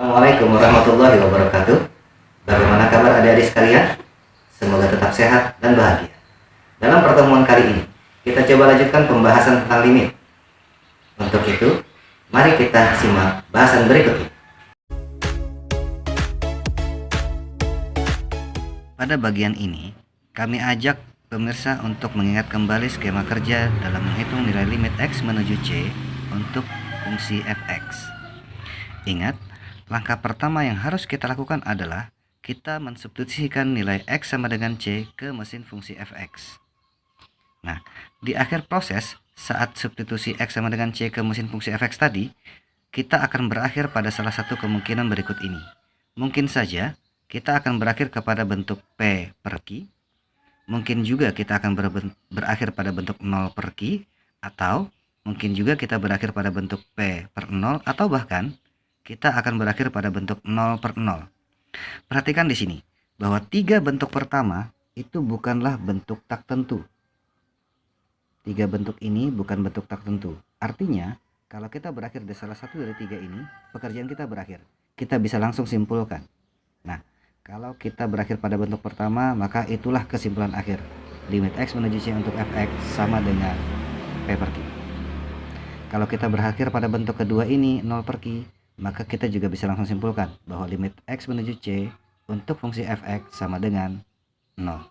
Assalamualaikum warahmatullahi wabarakatuh. Bagaimana kabar adik-adik sekalian? Semoga tetap sehat dan bahagia. Dalam pertemuan kali ini, kita coba lanjutkan pembahasan tentang limit. Untuk itu, mari kita simak bahasan berikut ini. Pada bagian ini, kami ajak pemirsa untuk mengingat kembali skema kerja dalam menghitung nilai limit X menuju C untuk fungsi fx. Ingat, langkah pertama yang harus kita lakukan adalah kita mensubstitusikan nilai X sama dengan C ke mesin fungsi fx. Nah, di akhir proses, saat substitusi X sama dengan C ke mesin fungsi fx tadi, kita akan berakhir pada salah satu kemungkinan berikut ini. Mungkin saja kita akan berakhir kepada bentuk P per Q, mungkin juga kita akan berakhir pada bentuk 0 per Q, atau mungkin juga kita berakhir pada bentuk P per 0, atau bahkan kita akan berakhir pada bentuk 0 per 0. Perhatikan di sini bahwa tiga bentuk pertama itu bukanlah bentuk tak tentu. Tiga bentuk ini bukan bentuk tak tentu. Artinya, kalau kita berakhir di salah satu dari tiga ini, pekerjaan kita berakhir. Kita bisa langsung simpulkan. Nah, kalau kita berakhir pada bentuk pertama, maka itulah kesimpulan akhir. Limit X menuju C untuk fx sama dengan P per Q. Kalau kita berakhir pada bentuk kedua ini, 0 per Q, maka kita juga bisa langsung simpulkan bahwa limit X menuju C untuk fungsi fx sama dengan 0.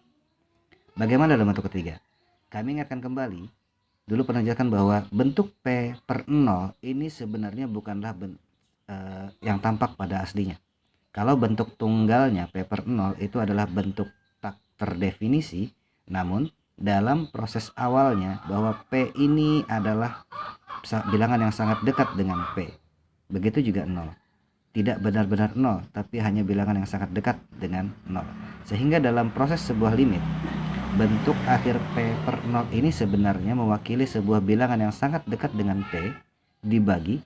Bagaimana dalam bentuk ketiga? Kami ingatkan kembali, dulu pernah jelaskan bahwa bentuk P per 0 ini sebenarnya bukanlah yang tampak pada aslinya. Kalau bentuk tunggalnya P per 0 itu adalah bentuk tak terdefinisi, namun dalam proses awalnya bahwa P ini adalah bilangan yang sangat dekat dengan P. Begitu juga 0. Tidak benar-benar 0, tapi hanya bilangan yang sangat dekat dengan 0. Sehingga dalam proses sebuah limit, bentuk akhir P per 0 ini sebenarnya mewakili sebuah bilangan yang sangat dekat dengan P dibagi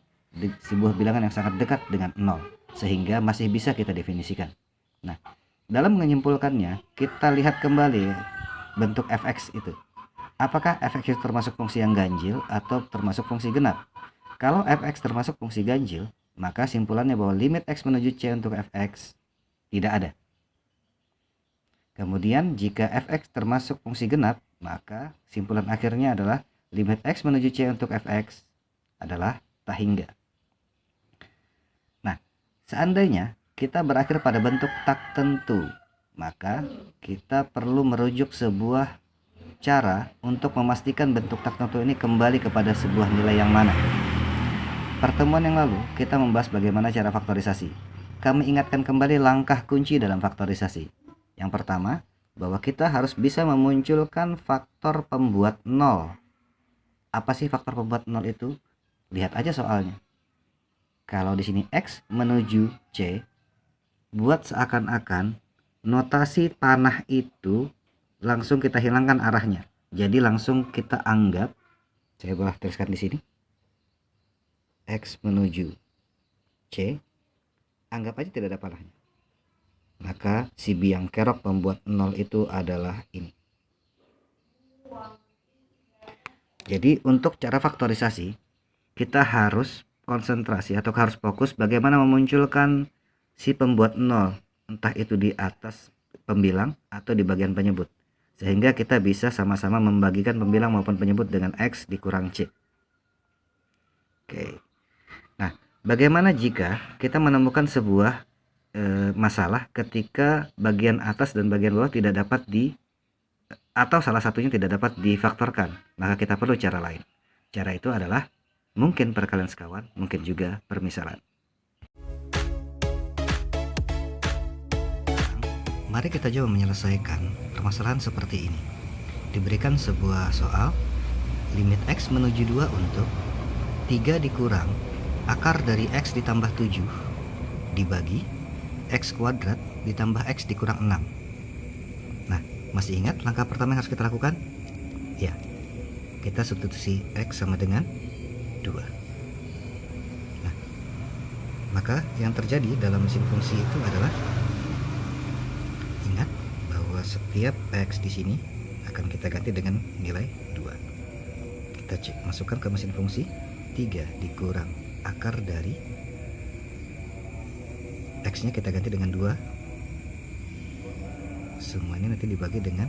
sebuah bilangan yang sangat dekat dengan 0. Sehingga masih bisa kita definisikan. Nah, dalam menyimpulkannya, kita lihat kembali bentuk fx itu. Apakah fx itu termasuk fungsi yang ganjil atau termasuk fungsi genap? Kalau fx termasuk fungsi ganjil, maka simpulannya bahwa limit X menuju C untuk fx tidak ada. Kemudian jika fx termasuk fungsi genap, maka simpulan akhirnya adalah limit X menuju C untuk fx adalah tak hingga. Nah, seandainya kita berakhir pada bentuk tak tentu, maka kita perlu merujuk sebuah cara untuk memastikan bentuk tak tentu ini kembali kepada sebuah nilai yang mana. Pertemuan yang lalu kita membahas bagaimana cara faktorisasi. Kami ingatkan kembali langkah kunci dalam faktorisasi. Yang pertama, bahwa kita harus bisa memunculkan faktor pembuat 0. Apa sih faktor pembuat 0 itu? Lihat aja soalnya. Kalau di sini X menuju C, buat seakan-akan notasi panah itu langsung kita hilangkan arahnya. Jadi langsung kita anggap, saya boleh tuliskan di sini, X menuju C, anggap aja tidak ada panahnya. Maka si biang kerok pembuat 0 itu adalah ini. Jadi untuk cara faktorisasi, kita harus konsentrasi atau harus fokus bagaimana memunculkan si pembuat 0, entah itu di atas pembilang atau di bagian penyebut. Sehingga kita bisa sama-sama membagikan pembilang maupun penyebut dengan X dikurang C. Oke. Nah, bagaimana jika kita menemukan sebuah masalah ketika bagian atas dan bagian bawah tidak dapat atau salah satunya tidak dapat difaktorkan? Maka kita perlu cara lain. Cara itu adalah mungkin perkalian sekawan, mungkin juga permisalan. Mari kita coba menyelesaikan permasalahan seperti ini. Diberikan sebuah soal, limit X menuju 2 untuk 3 dikurang akar dari X ditambah 7 dibagi X kuadrat ditambah X dikurang 6. Nah, masih ingat langkah pertama yang harus kita lakukan? Ya, kita substitusi X sama dengan 2. Nah, maka yang terjadi dalam mesin fungsi itu adalah, ingat bahwa setiap X di sini akan kita ganti dengan nilai 2. Kita cek, masukkan ke mesin fungsi 3 dikurang akar dari X nya kita ganti dengan 2. Semua ini nanti dibagi dengan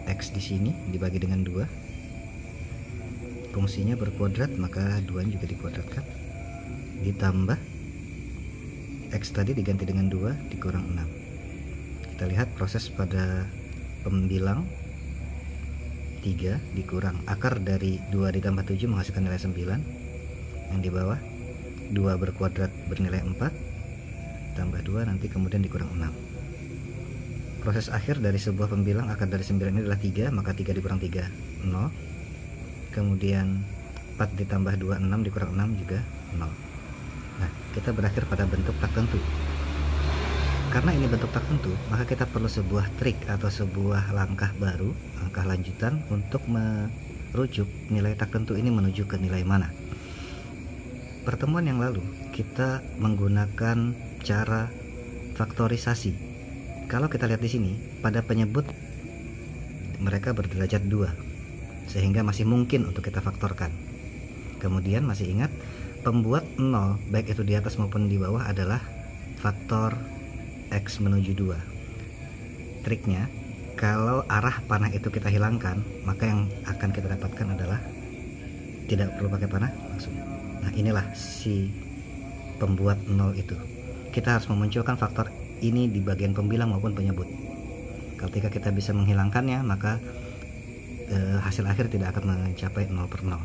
X di sini dibagi dengan 2. Fungsinya berkuadrat, maka 2 nya juga dikuadratkan. Ditambah X tadi diganti dengan 2 dikurang 6. Kita lihat proses pada pembilang. 3 dikurang akar dari 2 ditambah 7 menghasilkan nilai 9. Yang di bawah 2 berkuadrat bernilai 4 tambah 2 nanti kemudian dikurang 6. Proses akhir dari sebuah pembilang akar dari 9 ini adalah 3, maka 3 dikurang 3 0. Kemudian 4 ditambah 2 6 dikurang 6 juga 0. Nah, kita berakhir pada bentuk tak tentu. Karena ini bentuk tak tentu, maka kita perlu sebuah trik atau sebuah langkah baru, langkah lanjutan untuk merujuk nilai tak tentu ini menuju ke nilai mana. Pertemuan yang lalu kita menggunakan cara faktorisasi. Kalau kita lihat di sini, pada penyebut mereka berderajat 2, sehingga masih mungkin untuk kita faktorkan. Kemudian masih ingat, pembuat 0 baik itu di atas maupun di bawah adalah faktor X menuju 2. Triknya, kalau arah panah itu kita hilangkan, maka yang akan kita dapatkan adalah tidak perlu pakai panah langsung. Nah, inilah si pembuat 0 itu. Kita harus memunculkan faktor ini di bagian pembilang maupun penyebut. Ketika kita bisa menghilangkannya, maka hasil akhir tidak akan mencapai 0 per 0.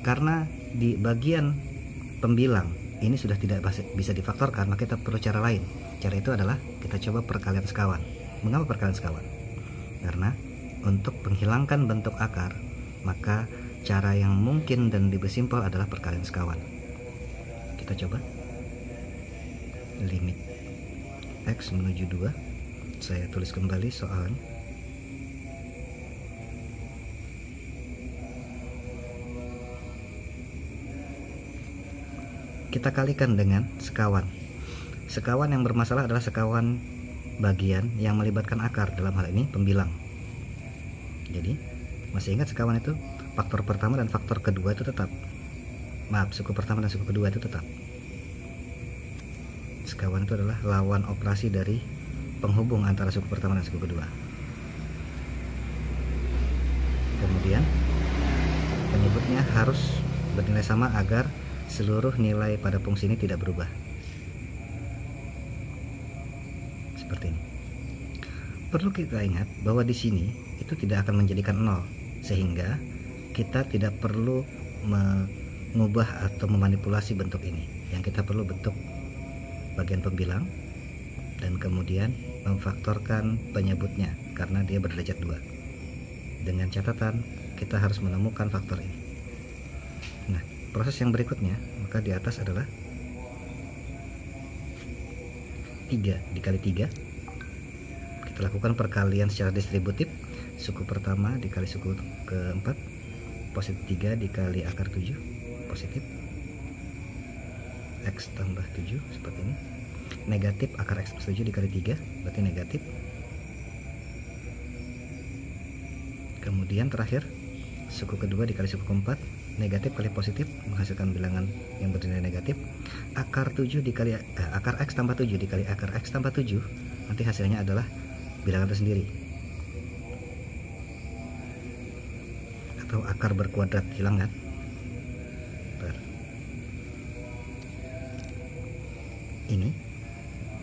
Karena di bagian pembilang ini sudah tidak bisa difaktorkan, maka kita perlu cara lain. Cara itu adalah kita coba perkalian sekawan. Mengapa perkalian sekawan? Karena untuk menghilangkan bentuk akar, maka cara yang mungkin dan lebih simpel adalah perkalian sekawan. Kita coba. Limit X menuju 2. Saya tulis kembali soalnya. Kita kalikan dengan sekawan. Sekawan yang bermasalah adalah sekawan bagian yang melibatkan akar, dalam hal ini pembilang. Jadi masih ingat sekawan itu faktor pertama dan faktor kedua itu tetap. Suku pertama dan suku kedua itu tetap. Sekawan itu adalah lawan operasi dari penghubung antara suku pertama dan suku kedua. Kemudian penyebutnya harus bernilai sama agar seluruh nilai pada fungsi ini tidak berubah. Seperti ini. Perlu kita ingat bahwa di sini itu tidak akan menjadikan 0, sehingga kita tidak perlu mengubah atau memanipulasi bentuk ini. Yang kita perlu bentuk bagian pembilang dan kemudian memfaktorkan penyebutnya karena dia berderajat 2. Dengan catatan kita harus menemukan faktor ini. Nah, proses yang berikutnya, maka di atas adalah 3 dikali 3. Kita lakukan perkalian secara distributif. Suku pertama dikali suku keempat, positif 3 dikali akar 7, positif. X tambah 7 seperti ini. Negatif akar X plus 7 dikali 3 berarti negatif. Kemudian terakhir suku kedua dikali suku keempat, negatif kali positif menghasilkan bilangan yang bernilai negatif. Akar 7 dikali akar X tambah 7 dikali akar X tambah 7, nanti hasilnya adalah bilangan tersendiri. Atau akar berkuadrat, hilang kan? Ini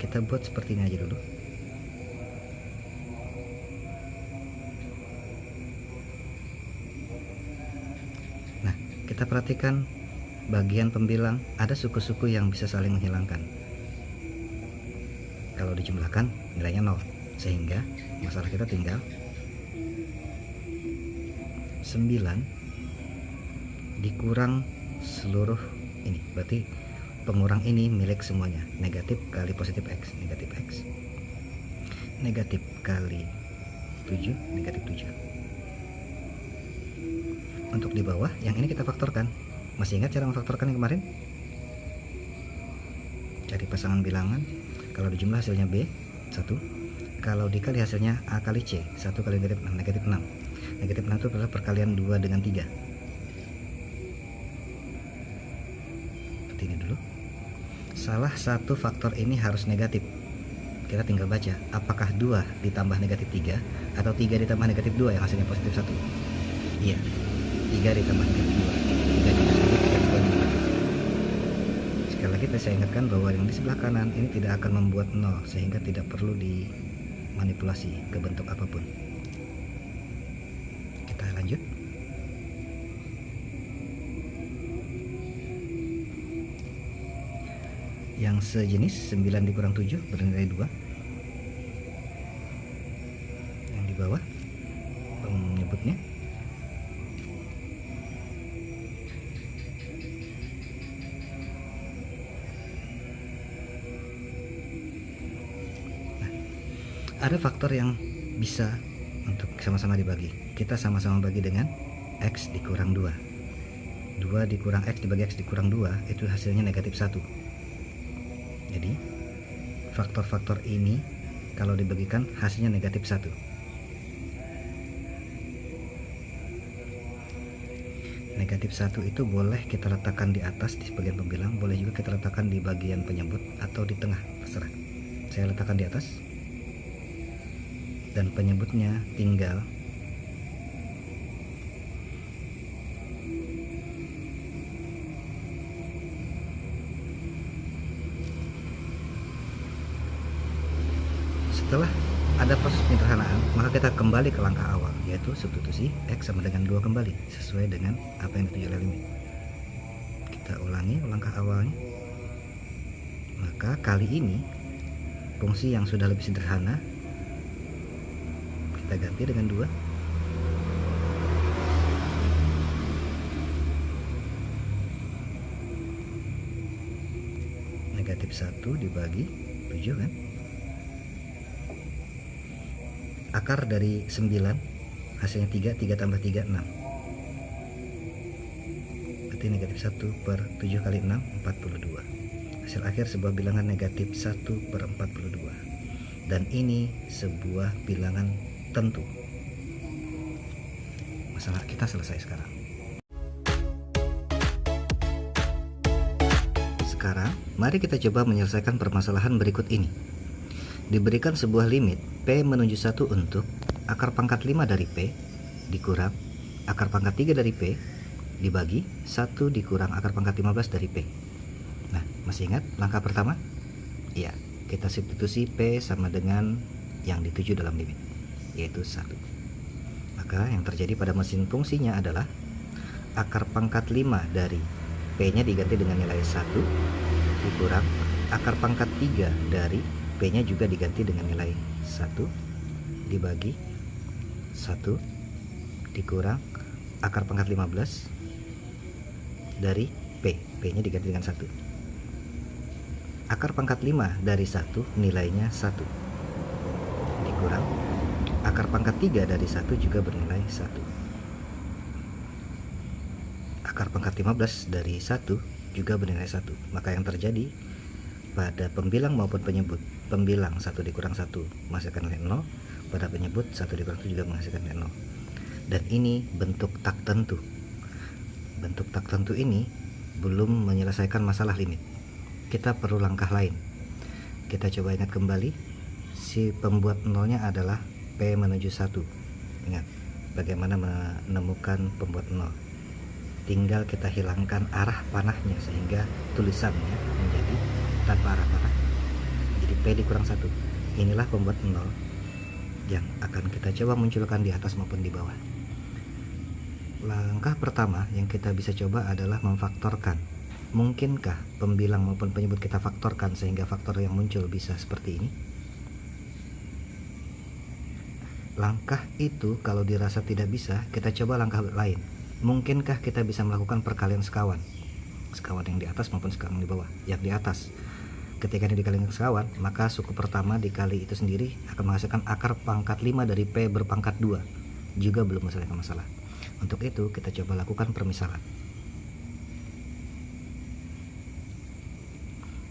kita buat seperti ini aja dulu. Nah, kita perhatikan bagian pembilang ada suku-suku yang bisa saling menghilangkan. Kalau dijumlahkan nilainya 0, sehingga masalah kita tinggal 9 dikurang seluruh ini, berarti pengurang ini milik semuanya. Negatif kali positif X, negatif X. Negatif kali 7, negatif 7. Untuk di bawah, yang ini kita faktorkan. Masih ingat cara memfaktorkan yang kemarin? Cari pasangan bilangan. Kalau dijumlah hasilnya B, 1. Kalau dikali hasilnya A kali C, 1 kali negatif 6, negatif 6. Negatif 6 itu adalah perkalian 2 dengan 3. Seperti ini dulu. salah satu faktor ini harus negatif. Kita tinggal baca apakah 2 ditambah negatif 3 atau 3 ditambah negatif 2 yang hasilnya positif 1. Iya, 3 ditambah negatif 2, 3 positif dan 2 negatif. Sekali lagi saya ingatkan bahwa yang di sebelah kanan ini tidak akan membuat 0, sehingga tidak perlu dimanipulasi ke bentuk apapun. Kita lanjut. Yang sejenis 9 dikurang 7 bernilai 2. Yang di bawah penyebutnya. Nah, ada faktor yang bisa untuk sama-sama dibagi. Kita sama-sama bagi dengan X dikurang 2. 2 dikurang X dibagi X dikurang 2 itu hasilnya negatif 1. Jadi faktor-faktor ini kalau dibagikan hasilnya negatif 1. Negatif 1 itu boleh kita letakkan di atas di bagian pembilang, boleh juga kita letakkan di bagian penyebut atau di tengah, terserah. Saya letakkan di atas, dan penyebutnya tinggal setelah ada proses penyederhanaan, maka kita kembali ke langkah awal, yaitu substitusi X sama dengan 2 kembali, sesuai dengan apa yang dituju oleh limit. Kita ulangi langkah awalnya. Maka kali ini fungsi yang sudah lebih sederhana kita ganti dengan 2. Negatif 1 dibagi 7 kan. Akar dari 9 hasilnya 3, 3 tambah 3 6. Berarti negatif 1 per 7 kali 6 42. Hasil akhir sebuah bilangan negatif 1 per 42. Dan ini sebuah bilangan tentu. Masalah kita selesai sekarang. Sekarang mari kita coba menyelesaikan permasalahan berikut ini. Diberikan sebuah limit P menuju 1 untuk akar pangkat 5 dari P dikurang akar pangkat 3 dari P dibagi 1 dikurang akar pangkat 15 dari P. Nah, masih ingat langkah pertama? Iya, kita substitusi P sama dengan yang dituju dalam limit, yaitu 1. Maka yang terjadi pada mesin fungsinya adalah akar pangkat 5 dari P-nya diganti dengan nilai 1 dikurang akar pangkat 3 dari P-nya juga diganti dengan nilai 1 dibagi 1 dikurang akar pangkat 15 dari P. P-nya diganti dengan 1. Akar pangkat 5 dari 1 nilainya 1 dikurang akar pangkat 3 dari 1 juga bernilai 1. Akar pangkat 15 dari 1 juga bernilai 1. Maka yang terjadi pada pembilang maupun penyebut, pembilang 1 dikurang 1 menghasilkan nilai 0, pada penyebut 1 dikurang 1 juga menghasilkan nilai 0. Dan ini bentuk tak tentu. Bentuk tak tentu ini belum menyelesaikan masalah limit. Kita perlu langkah lain. Kita coba ingat kembali, si pembuat nolnya adalah P menuju 1. Ingat bagaimana menemukan pembuat 0. Tinggal kita hilangkan arah panahnya sehingga tulisannya menjadi tanpa arah panah, jadi P dikurang 1. Inilah pembuat 0 yang akan kita coba munculkan di atas maupun di bawah. Langkah pertama yang kita bisa coba adalah memfaktorkan. Mungkinkah pembilang maupun penyebut kita faktorkan sehingga faktor yang muncul bisa seperti ini? Langkah itu kalau dirasa tidak bisa, kita coba langkah lain. Mungkinkah kita bisa melakukan perkalian sekawan? Sekawan yang di atas maupun sekawan yang di bawah. Yang di atas, ketika ini dikali dengan sekawan, maka suku pertama dikali itu sendiri akan menghasilkan akar pangkat 5 dari P berpangkat 2. Juga belum menyelesaikan masalah. Untuk itu kita coba lakukan permisalan.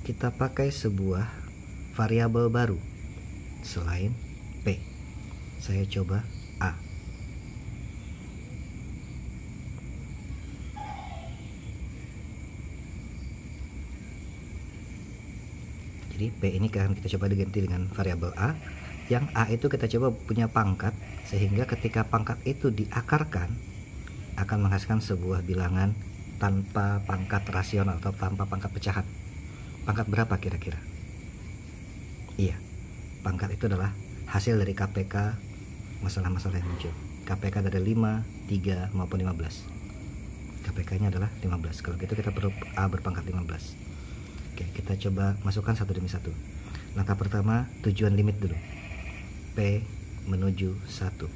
Kita pakai sebuah variabel baru selain P. Saya coba A. Jadi P ini akan kita coba diganti dengan variabel A, yang A itu kita coba punya pangkat, sehingga ketika pangkat itu diakarkan akan menghasilkan sebuah bilangan tanpa pangkat rasional atau tanpa pangkat pecahan. Pangkat berapa kira-kira? Iya, pangkat itu adalah hasil dari KPK masalah-masalah yang muncul. KPK dari 5, 3 maupun 15. KPK nya adalah 15. Kalau gitu kita perlu A berpangkat 15. Oke, kita coba masukkan satu demi satu. Langkah pertama, tujuan limit dulu. P menuju 1.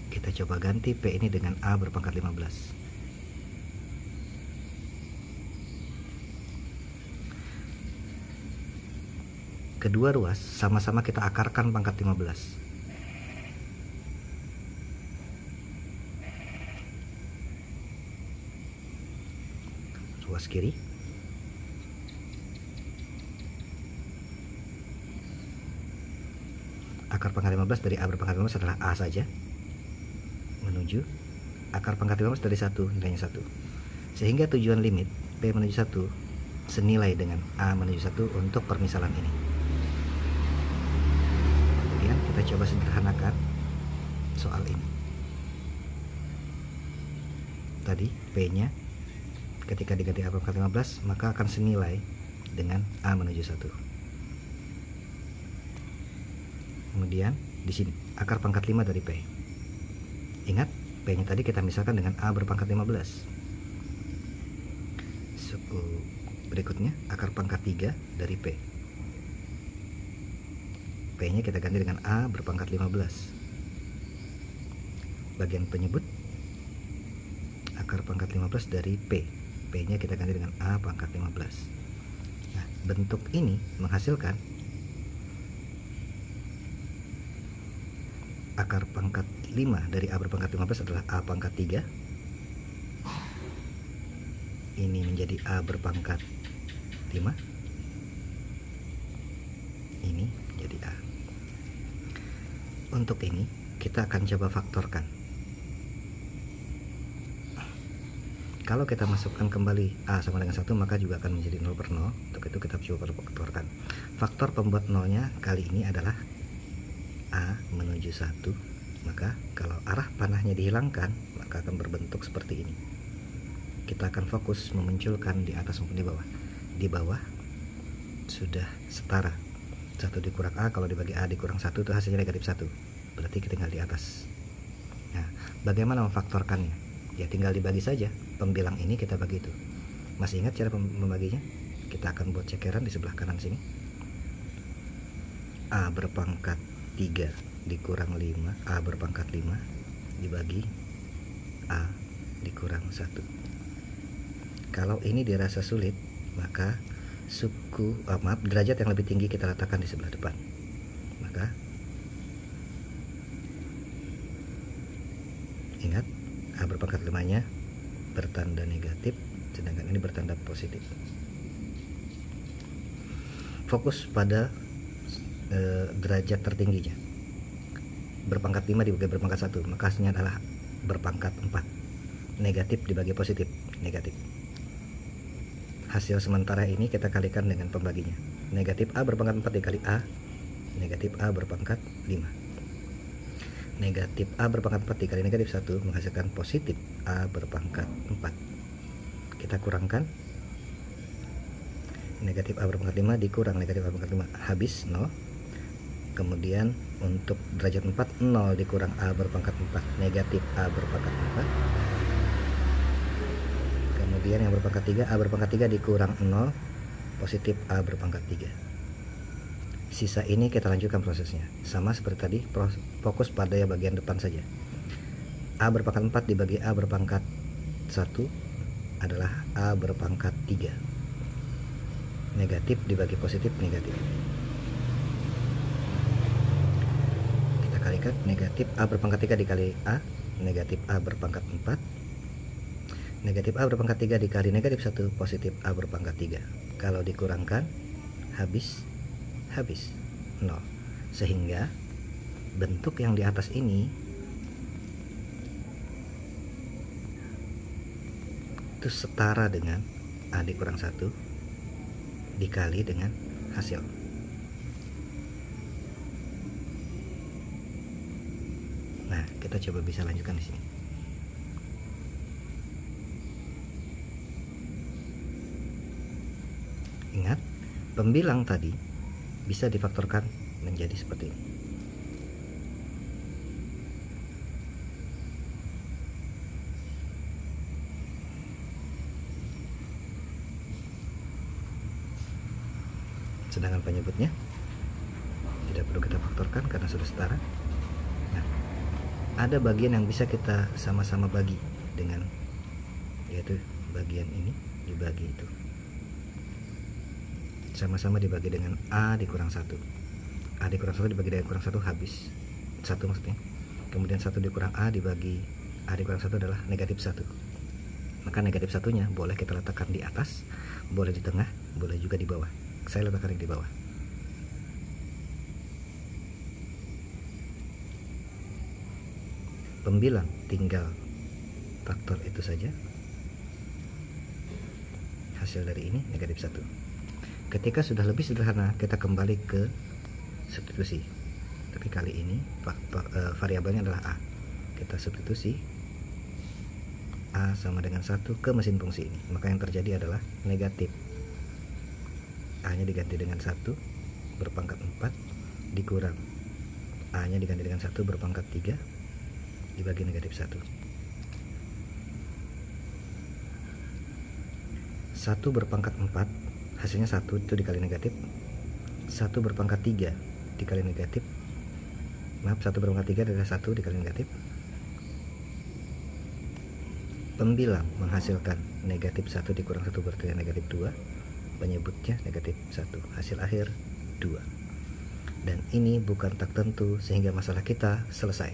Kita coba ganti P ini dengan A berpangkat 15. Kedua ruas sama-sama kita akarkan pangkat 15. Ruas kiri. Akar pangkat 15 dari A berpangkat 15 adalah A saja. Menuju akar pangkat 15 dari 1, nilainya 1. Sehingga tujuan limit P menuju 1 senilai dengan A menuju 1 untuk permisalan ini. Kemudian kita coba sederhanakan soal ini. Tadi P-nya ketika diganti A berpangkat 15 maka akan senilai dengan A menuju 1. Kemudian di sini akar pangkat 5 dari P. Ingat, P-nya tadi kita misalkan dengan A berpangkat 15. Berikutnya akar pangkat 3 dari P. P-nya kita ganti dengan A berpangkat 15. Bagian penyebut akar pangkat 15 dari P. P-nya kita ganti dengan A pangkat 15. Nah, bentuk ini menghasilkan akar pangkat 5 dari A berpangkat 15 adalah A pangkat 3. Ini menjadi A berpangkat 5. Ini menjadi A. Untuk ini kita akan coba faktorkan. Kalau kita masukkan kembali A sama dengan 1 maka juga akan menjadi 0 per 0. Untuk itu kita coba faktorkan. Faktor pembuat 0-nya kali ini adalah A menuju 1. Maka kalau arah panahnya dihilangkan maka akan berbentuk seperti ini. Kita akan fokus memunculkan di atas maupun di bawah. Di bawah sudah setara. 1 dikurang A, kalau dibagi A dikurang 1 itu hasilnya negatif 1. Berarti kita tinggal di atas. Nah, bagaimana memfaktorkannya? Ya tinggal dibagi saja. Pembilang ini kita bagi itu. Masih ingat cara membaginya? Kita akan buat cekeran di sebelah kanan sini. A berpangkat 3 dikurang 5, A berpangkat 5 dibagi A dikurang 1. Kalau ini dirasa sulit, maka derajat yang lebih tinggi kita letakkan di sebelah depan. Maka ingat, A berpangkat 5-nya bertanda negatif, sedangkan ini bertanda positif. Fokus pada derajat tertingginya. Berpangkat 5 dibagi berpangkat 1, maka hasilnya adalah berpangkat 4. Negatif dibagi positif, negatif. Hasil sementara ini kita kalikan dengan pembaginya. Negatif A berpangkat 4 dikali A, negatif A berpangkat 5. Negatif A berpangkat 4 dikali negatif 1 menghasilkan positif A berpangkat 4. Kita kurangkan. Negatif A berpangkat 5 dikurang negatif A berpangkat 5 habis 0. Kemudian untuk derajat 4, 0 dikurang A berpangkat 4 negatif A berpangkat 4. Kemudian yang berpangkat 3, A berpangkat 3 dikurang 0 positif A berpangkat 3. Sisa ini kita lanjutkan prosesnya. Sama seperti tadi, fokus pada yang bagian depan saja. A berpangkat 4 dibagi A berpangkat 1 adalah A berpangkat 3. Negatif dibagi positif, negatif. Kita kalikan negatif A berpangkat 3 dikali A, negatif A berpangkat 4. Negatif A berpangkat 3 dikali negatif 1, positif A berpangkat 3. Kalau dikurangkan, habis 0. Sehingga bentuk yang di atas ini itu setara dengan A dikurang 1 dikali dengan hasil. Nah, kita coba bisa lanjutkan di sini. Ingat, pembilang tadi bisa difaktorkan menjadi seperti ini. Sedangkan penyebutnya tidak perlu kita faktorkan karena sudah setara. Nah, ada bagian yang bisa kita sama-sama bagi dengan, yaitu bagian ini dibagi itu. Sama-sama dibagi dengan A dikurang 1. A dikurang 1 dibagi dengan kurang 1 habis 1 maksudnya. Kemudian 1 dikurang A dibagi A dikurang 1 adalah negatif 1. Maka negatif satunya boleh kita letakkan di atas, boleh di tengah, boleh juga di bawah. Saya letakkan di bawah. Pembilang tinggal faktor itu saja. Hasil dari ini negatif 1. Ketika sudah lebih sederhana, kita kembali ke substitusi. Tapi kali ini variabelnya adalah A. Kita substitusi A sama dengan 1 ke mesin fungsi ini. Maka yang terjadi adalah negatif. A nya diganti dengan 1 berpangkat 4 dikurang A nya diganti dengan 1 berpangkat 3 dibagi negatif 1. 1 berpangkat 4 hasilnya 1 itu dikali negatif. 1 berpangkat 3 dikali negatif. Maaf, 1 berpangkat 3 adalah 1 dikali negatif. Pembilang menghasilkan negatif 1 dikurang 1 berarti negatif 2. Penyebutnya negatif 1, hasil akhir 2. Dan ini bukan tak tentu sehingga masalah kita selesai.